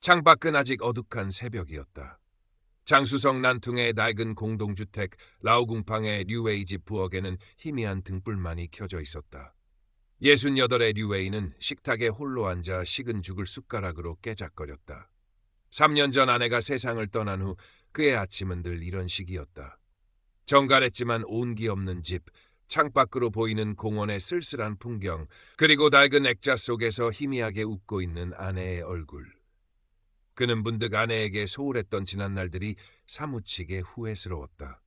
창밖은 아직 어둑한 새벽이었다. 장수성 난퉁의 낡은 공동주택 라오궁팡의 류웨이 집 부엌에는 희미한 등불만이 켜져 있었다. 68의 류웨이는 식탁에 홀로 앉아 식은 죽을 숟가락으로 깨작거렸다. 3년 전 아내가 세상을 떠난 후 그의 아침은 늘 이런 식이었다. 정갈했지만 온기 없는 집, 창밖으로 보이는 공원의 쓸쓸한 풍경, 그리고 낡은 액자 속에서 희미하게 웃고 있는 아내의 얼굴. 그는 문득 아내에게 소홀했던 지난날들이 사무치게 후회스러웠다.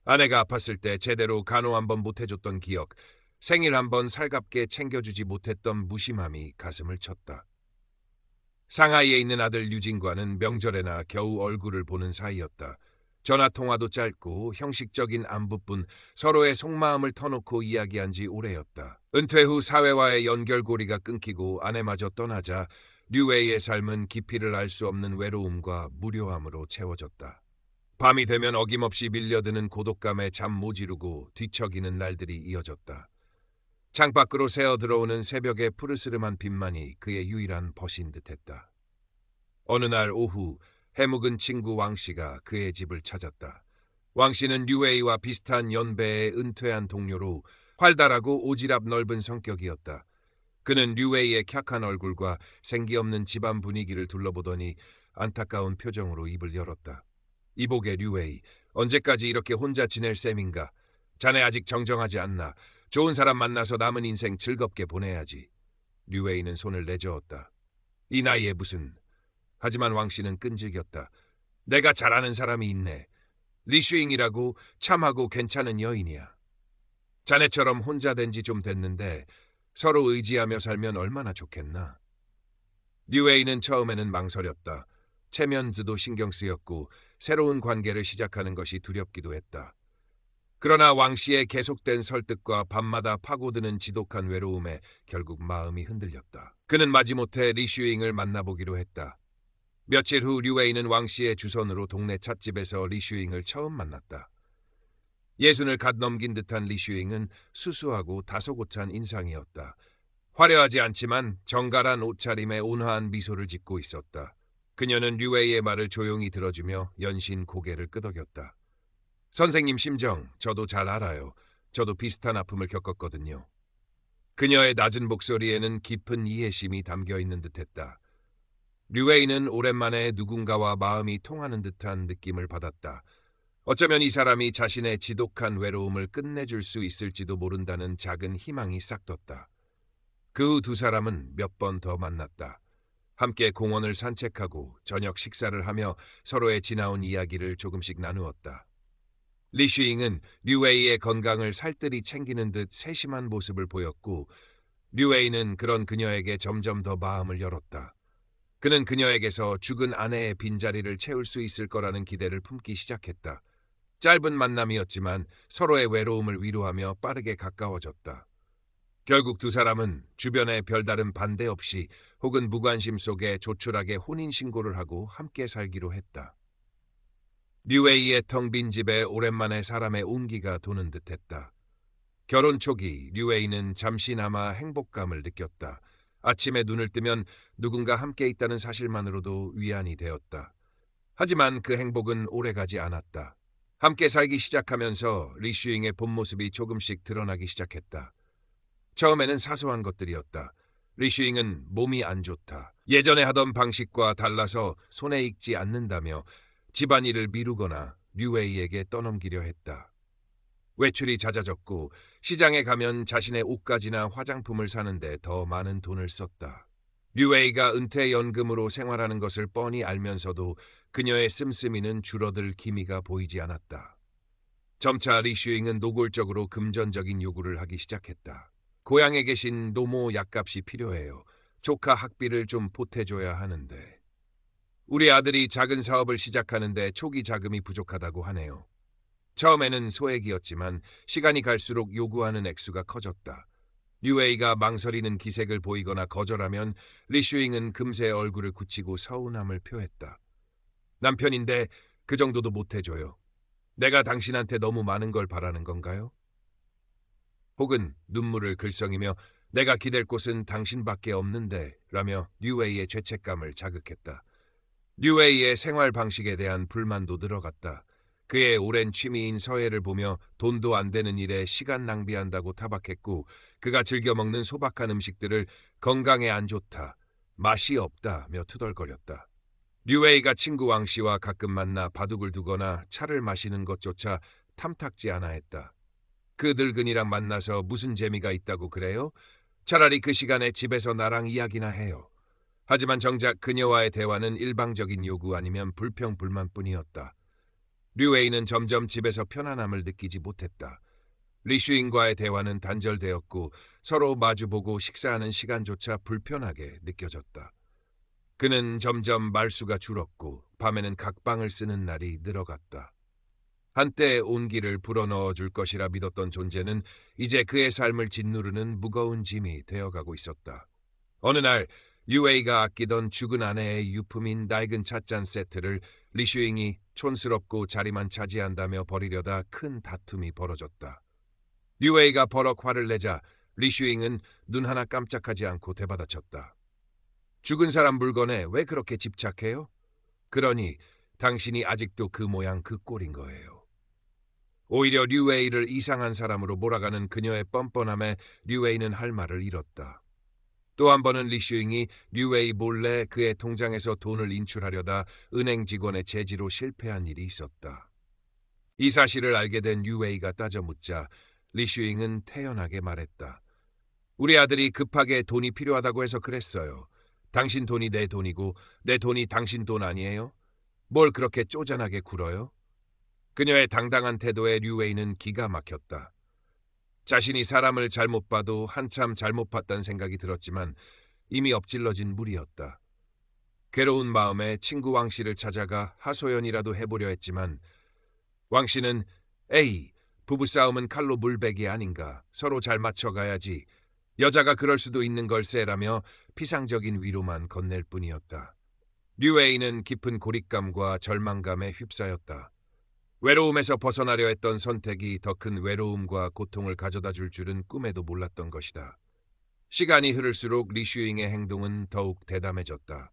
아내가 아팠을 때 제대로 간호 한번 못해줬던 기억, 생일 한번 살갑게 챙겨주지 못했던 무심함이 가슴을 쳤다. 상하이에 있는 아들 유진과는 명절에나 겨우 얼굴을 보는 사이였다. 전화통화도 짧고 형식적인 안부뿐 서로의 속마음을 터놓고 이야기한 지 오래였다. 은퇴 후 사회와의 연결고리가 끊기고 아내마저 떠나자 류웨이의 삶은 깊이를 알 수 없는 외로움과 무료함으로 채워졌다. 밤이 되면 어김없이 밀려드는 고독감에 잠 못 이루고 뒤척이는 날들이 이어졌다. 창밖으로 새어 들어오는 새벽의 푸르스름한 빛만이 그의 유일한 벗인 듯했다. 어느 날 오후 해묵은 친구 왕씨가 그의 집을 찾았다. 왕씨는 류웨이와 비슷한 연배의 은퇴한 동료로 활달하고 오지랖 넓은 성격이었다. 그는 류웨이의 캬한 얼굴과 생기없는 집안 분위기를 둘러보더니 안타까운 표정으로 입을 열었다. 이보게 류웨이, 언제까지 이렇게 혼자 지낼 셈인가? 자네 아직 정정하지 않나? 좋은 사람 만나서 남은 인생 즐겁게 보내야지. 류웨이는 손을 내저었다. 이 나이에 무슨... 하지만 왕씨는 끈질겼다. 내가 잘 아는 사람이 있네. 리슈잉이라고 참하고 괜찮은 여인이야. 자네처럼 혼자 된 지 좀 됐는데 서로 의지하며 살면 얼마나 좋겠나. 류웨이는 처음에는 망설였다. 체면즈도 신경 쓰였고 새로운 관계를 시작하는 것이 두렵기도 했다. 그러나 왕씨의 계속된 설득과 밤마다 파고드는 지독한 외로움에 결국 마음이 흔들렸다. 그는 마지못해 리슈잉을 만나보기로 했다. 며칠 후 류웨이는 왕씨의 주선으로 동네 찻집에서 리슈잉을 처음 만났다. 예순을 갓 넘긴 듯한 리슈잉은 수수하고 다소곳한 인상이었다. 화려하지 않지만 정갈한 옷차림에 온화한 미소를 짓고 있었다. 그녀는 류웨이의 말을 조용히 들어주며 연신 고개를 끄덕였다. 선생님 심정 저도 잘 알아요. 저도 비슷한 아픔을 겪었거든요. 그녀의 낮은 목소리에는 깊은 이해심이 담겨 있는 듯했다. 류웨이는 오랜만에 누군가와 마음이 통하는 듯한 느낌을 받았다. 어쩌면 이 사람이 자신의 지독한 외로움을 끝내줄 수 있을지도 모른다는 작은 희망이 싹떴다. 그 후 두 사람은 몇 번 더 만났다. 함께 공원을 산책하고 저녁 식사를 하며 서로의 지나온 이야기를 조금씩 나누었다. 리슈잉은 류웨이의 건강을 살뜰히 챙기는 듯 세심한 모습을 보였고 류웨이는 그런 그녀에게 점점 더 마음을 열었다. 그는 그녀에게서 죽은 아내의 빈자리를 채울 수 있을 거라는 기대를 품기 시작했다. 짧은 만남이었지만 서로의 외로움을 위로하며 빠르게 가까워졌다. 결국 두 사람은 주변의 별다른 반대 없이 혹은 무관심 속에 조촐하게 혼인신고를 하고 함께 살기로 했다. 류웨이의 텅 빈 집에 오랜만에 사람의 온기가 도는 듯했다. 결혼 초기 류웨이는 잠시나마 행복감을 느꼈다. 아침에 눈을 뜨면 누군가 함께 있다는 사실만으로도 위안이 되었다. 하지만 그 행복은 오래가지 않았다. 함께 살기 시작하면서 리슈잉의 본 모습이 조금씩 드러나기 시작했다. 처음에는 사소한 것들이었다. 리슈잉은 몸이 안 좋다. 예전에 하던 방식과 달라서 손에 익지 않는다며 집안일을 미루거나 류웨이에게 떠넘기려 했다. 외출이 잦아졌고 시장에 가면 자신의 옷가지나 화장품을 사는데 더 많은 돈을 썼다. 류웨이가 은퇴연금으로 생활하는 것을 뻔히 알면서도 그녀의 씀씀이는 줄어들 기미가 보이지 않았다. 점차 리슈잉은 노골적으로 금전적인 요구를 하기 시작했다. 고향에 계신 노모 약값이 필요해요. 조카 학비를 좀 보태줘야 하는데. 우리 아들이 작은 사업을 시작하는데 초기 자금이 부족하다고 하네요. 처음에는 소액이었지만 시간이 갈수록 요구하는 액수가 커졌다. 류웨이가 망설이는 기색을 보이거나 거절하면 리슈잉은 금세 얼굴을 굳히고 서운함을 표했다. 남편인데 그 정도도 못해줘요. 내가 당신한테 너무 많은 걸 바라는 건가요? 혹은 눈물을 글썽이며 내가 기댈 곳은 당신밖에 없는데 라며 류웨이의 죄책감을 자극했다. 류웨이의 생활 방식에 대한 불만도 늘어갔다. 그의 오랜 취미인 서예를 보며 돈도 안 되는 일에 시간 낭비한다고 타박했고, 그가 즐겨 먹는 소박한 음식들을 건강에 안 좋다, 맛이 없다며 투덜거렸다. 류웨이가 친구 왕 씨와 가끔 만나 바둑을 두거나 차를 마시는 것조차 탐탁지 않아 했다. 그 늙은이랑 만나서 무슨 재미가 있다고 그래요? 차라리 그 시간에 집에서 나랑 이야기나 해요. 하지만 정작 그녀와의 대화는 일방적인 요구 아니면 불평불만뿐이었다. 류웨이는 점점 집에서 편안함을 느끼지 못했다. 리슈인과의 대화는 단절되었고 서로 마주보고 식사하는 시간조차 불편하게 느껴졌다. 그는 점점 말수가 줄었고 밤에는 각방을 쓰는 날이 늘어갔다. 한때 온기를 불어넣어 줄 것이라 믿었던 존재는 이제 그의 삶을 짓누르는 무거운 짐이 되어가고 있었다. 어느 날 류웨이가 아끼던 죽은 아내의 유품인 낡은 찻잔 세트를 리슈잉이 촌스럽고 자리만 차지한다며 버리려다 큰 다툼이 벌어졌다. 류웨이가 버럭 화를 내자 리슈잉은 눈 하나 깜짝하지 않고 되받아쳤다. 죽은 사람 물건에 왜 그렇게 집착해요? 그러니 당신이 아직도 그 모양 그 꼴인 거예요. 오히려 류웨이를 이상한 사람으로 몰아가는 그녀의 뻔뻔함에 류웨이는 할 말을 잃었다. 또 한 번은 리슈잉이 류웨이 몰래 그의 통장에서 돈을 인출하려다 은행 직원의 제지로 실패한 일이 있었다. 이 사실을 알게 된 류웨이가 따져 묻자 리슈잉은 태연하게 말했다. 우리 아들이 급하게 돈이 필요하다고 해서 그랬어요. 당신 돈이 내 돈이고 내 돈이 당신 돈 아니에요? 뭘 그렇게 쪼잔하게 굴어요? 그녀의 당당한 태도에 류웨이는 기가 막혔다. 자신이 사람을 잘못 봐도 한참 잘못 봤다는 생각이 들었지만 이미 엎질러진 물이었다. 괴로운 마음에 친구 왕 씨를 찾아가 하소연이라도 해보려 했지만 왕 씨는 에이, 부부싸움은 칼로 물베기 아닌가. 서로 잘 맞춰가야지. 여자가 그럴 수도 있는 걸세라며 피상적인 위로만 건넬 뿐이었다. 류웨이는 깊은 고립감과 절망감에 휩싸였다. 외로움에서 벗어나려 했던 선택이 더 큰 외로움과 고통을 가져다 줄 줄은 꿈에도 몰랐던 것이다. 시간이 흐를수록 리슈잉의 행동은 더욱 대담해졌다.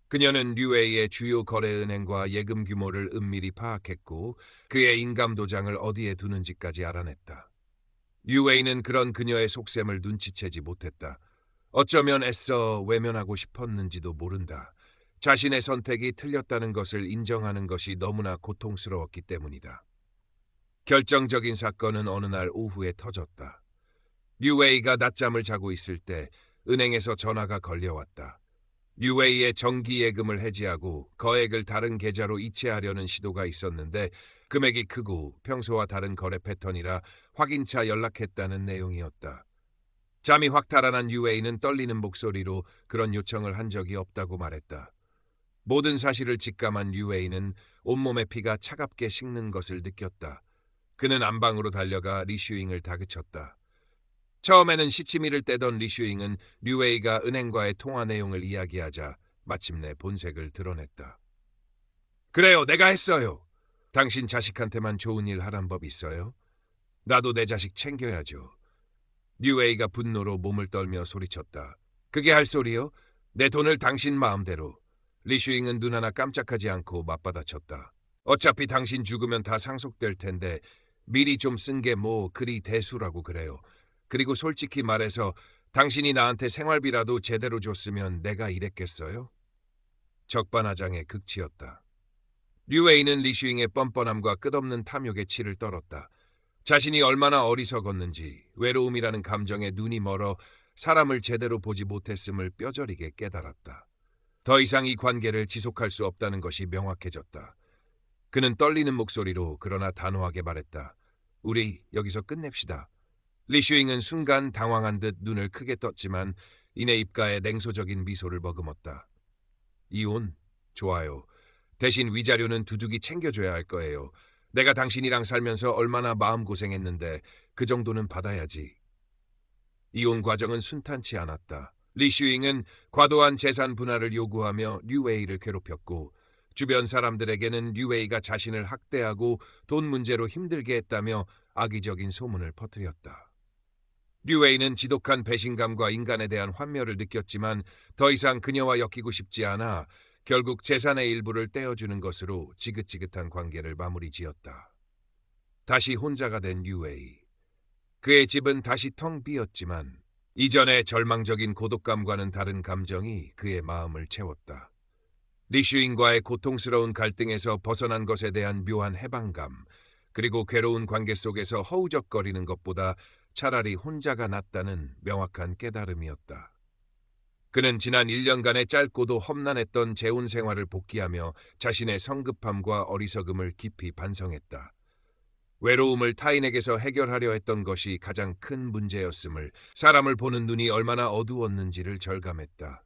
그녀는 류웨이의 주요 거래은행과 예금 규모를 은밀히 파악했고 그의 인감도장을 어디에 두는지까지 알아냈다. 류웨이는 그런 그녀의 속셈을 눈치채지 못했다. 어쩌면 애써 외면하고 싶었는지도 모른다. 자신의 선택이 틀렸다는 것을 인정하는 것이 너무나 고통스러웠기 때문이다. 결정적인 사건은 어느 날 오후에 터졌다. 류웨이가 낮잠을 자고 있을 때 은행에서 전화가 걸려왔다. 류웨이의 정기예금을 해지하고 거액을 다른 계좌로 이체하려는 시도가 있었는데 금액이 크고 평소와 다른 거래 패턴이라 확인차 연락했다는 내용이었다. 잠이 확 달아난 류웨이는 떨리는 목소리로 그런 요청을 한 적이 없다고 말했다. 모든 사실을 직감한 류웨이는 온몸의 피가 차갑게 식는 것을 느꼈다. 그는 안방으로 달려가 리슈잉을 다그쳤다. 처음에는 시치미를 떼던 리슈잉은 류웨이가 은행과의 통화 내용을 이야기하자 마침내 본색을 드러냈다. 그래요, 내가 했어요. 당신 자식한테만 좋은 일 하란 법 있어요? 나도 내 자식 챙겨야죠. 류웨이가 분노로 몸을 떨며 소리쳤다. 그게 할 소리요? 내 돈을 당신 마음대로. 리슈잉은 눈 하나 깜짝하지 않고 맞받아쳤다. 어차피 당신 죽으면 다 상속될 텐데 미리 좀 쓴 게 뭐 그리 대수라고 그래요. 그리고 솔직히 말해서 당신이 나한테 생활비라도 제대로 줬으면 내가 이랬겠어요? 적반하장의 극치였다. 류웨이는 리슈잉의 뻔뻔함과 끝없는 탐욕에 치를 떨었다. 자신이 얼마나 어리석었는지 외로움이라는 감정에 눈이 멀어 사람을 제대로 보지 못했음을 뼈저리게 깨달았다. 더 이상 이 관계를 지속할 수 없다는 것이 명확해졌다. 그는 떨리는 목소리로 그러나 단호하게 말했다. 우리 여기서 끝냅시다. 리슈잉은 순간 당황한 듯 눈을 크게 떴지만 이내 입가에 냉소적인 미소를 머금었다. 이혼? 좋아요. 대신 위자료는 두둑이 챙겨줘야 할 거예요. 내가 당신이랑 살면서 얼마나 마음고생했는데 그 정도는 받아야지. 이혼 과정은 순탄치 않았다. 리슈잉은 과도한 재산 분할을 요구하며 류웨이를 괴롭혔고 주변 사람들에게는 류웨이가 자신을 학대하고 돈 문제로 힘들게 했다며 악의적인 소문을 퍼뜨렸다. 류웨이는 지독한 배신감과 인간에 대한 환멸을 느꼈지만 더 이상 그녀와 엮이고 싶지 않아 결국 재산의 일부를 떼어주는 것으로 지긋지긋한 관계를 마무리 지었다. 다시 혼자가 된 류웨이. 그의 집은 다시 텅 비었지만 이전의 절망적인 고독감과는 다른 감정이 그의 마음을 채웠다. 리슈인과의 고통스러운 갈등에서 벗어난 것에 대한 묘한 해방감, 그리고 괴로운 관계 속에서 허우적거리는 것보다 차라리 혼자가 낫다는 명확한 깨달음이었다. 그는 지난 1년간의 짧고도 험난했던 재혼 생활을 복귀하며 자신의 성급함과 어리석음을 깊이 반성했다. 외로움을 타인에게서 해결하려 했던 것이 가장 큰 문제였음을, 사람을 보는 눈이 얼마나 어두웠는지를 절감했다.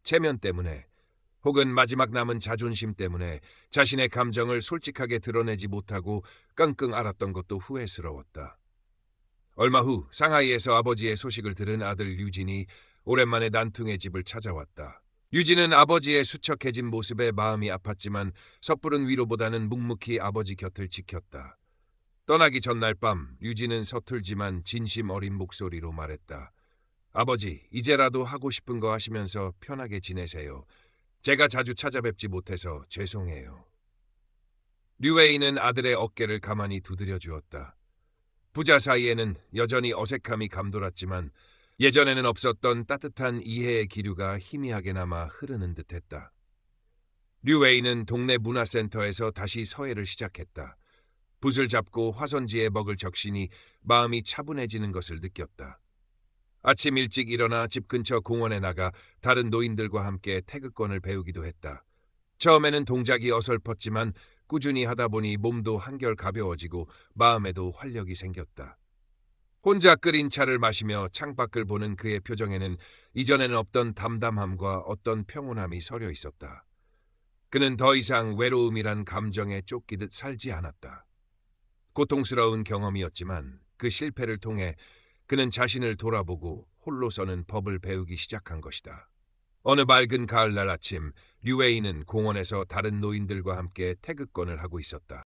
체면 때문에, 혹은 마지막 남은 자존심 때문에 자신의 감정을 솔직하게 드러내지 못하고 끙끙 앓았던 것도 후회스러웠다. 얼마 후 상하이에서 아버지의 소식을 들은 아들 류진이 오랜만에 난퉁의 집을 찾아왔다. 류진은 아버지의 수척해진 모습에 마음이 아팠지만 섣부른 위로보다는 묵묵히 아버지 곁을 지켰다. 떠나기 전날 밤 류진은 서툴지만 진심 어린 목소리로 말했다. 아버지, 이제라도 하고 싶은 거 하시면서 편하게 지내세요. 제가 자주 찾아뵙지 못해서 죄송해요. 류웨이는 아들의 어깨를 가만히 두드려 주었다. 부자 사이에는 여전히 어색함이 감돌았지만 예전에는 없었던 따뜻한 이해의 기류가 희미하게나마 흐르는 듯했다. 류웨이는 동네 문화센터에서 다시 서예를 시작했다. 붓을 잡고 화선지에 먹을 적시니 마음이 차분해지는 것을 느꼈다. 아침 일찍 일어나 집 근처 공원에 나가 다른 노인들과 함께 태극권을 배우기도 했다. 처음에는 동작이 어설펐지만 꾸준히 하다 보니 몸도 한결 가벼워지고 마음에도 활력이 생겼다. 혼자 끓인 차를 마시며 창밖을 보는 그의 표정에는 이전에는 없던 담담함과 어떤 평온함이 서려 있었다. 그는 더 이상 외로움이란 감정에 쫓기듯 살지 않았다. 고통스러운 경험이었지만 그 실패를 통해 그는 자신을 돌아보고 홀로서는 법을 배우기 시작한 것이다. 어느 맑은 가을날 아침, 류웨이는 공원에서 다른 노인들과 함께 태극권을 하고 있었다.